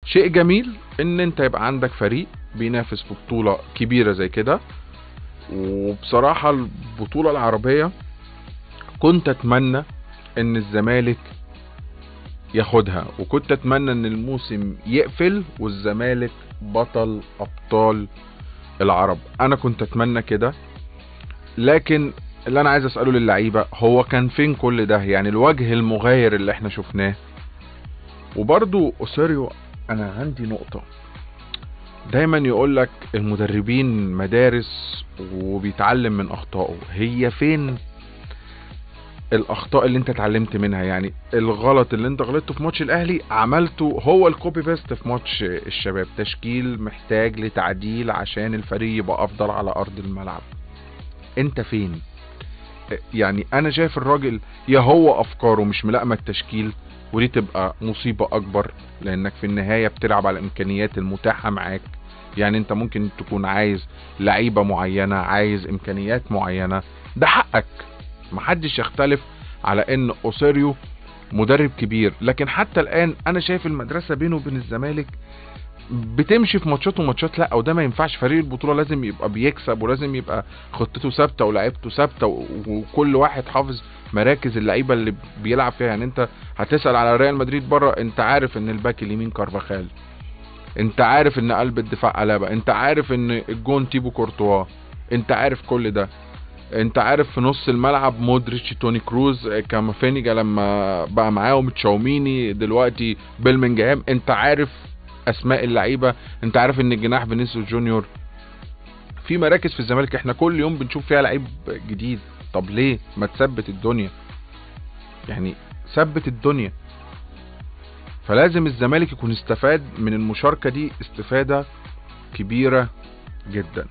شيء جميل ان انت يبقى عندك فريق بينافس في بطولة كبيرة زي كده. وبصراحة البطولة العربية كنت اتمنى ان الزمالك ياخدها، وكنت اتمنى ان الموسم يقفل والزمالك بطل ابطال العرب. انا كنت اتمنى كده، لكن اللي انا عايز اسأله للعيبة، هو كان فين كل ده؟ يعني الوجه المغاير اللي احنا شفناه. وبرضو اوسيريو، انا عندي نقطة. دايما يقولك المدربين مدارس وبيتعلم من اخطائه. هي فين الاخطاء اللي انت اتعلمت منها؟ يعني الغلط اللي انت غلطته في ماتش الاهلي عملته هو الكوبي بيست في ماتش الشباب. تشكيل محتاج لتعديل عشان الفريق يبقى افضل على ارض الملعب. انت فين؟ يعني انا شايف الراجل يا هو افكاره مش ملائمه التشكيل، ودي تبقى مصيبه اكبر، لانك في النهايه بتلعب على الامكانيات المتاحه معاك. يعني انت ممكن تكون عايز لعيبه معينه، عايز امكانيات معينه، ده حقك، محدش يختلف على ان اوسيريو مدرب كبير. لكن حتى الان انا شايف المدرسه بينه وبين الزمالك بتمشي في ماتشات وماتشات. لا، وده ما ينفعش. فريق البطوله لازم يبقى بيكسب، ولازم يبقى خطته ثابته ولاعيبته ثابته، وكل واحد حافظ مراكز اللعيبه اللي بيلعب فيها. يعني انت هتسال على ريال مدريد بره، انت عارف ان الباك اليمين كارفاخال، انت عارف ان قلب الدفاع ألابا، انت عارف ان الجون تيبو كورتوا، انت عارف كل ده. انت عارف في نص الملعب مودريتش، توني كروز، كامافينيجا لما بقى معاهم، تشاوميني دلوقتي، بيلمنجهام. انت عارف اسماء اللعيبه، انت عارف ان الجناح فينيسيوس جونيور. في مراكز في الزمالك احنا كل يوم بنشوف فيها لعيب جديد. طب ليه ما تثبت الدنيا؟ يعني ثبت الدنيا. فلازم الزمالك يكون استفاد من المشاركه دي استفاده كبيره جدا.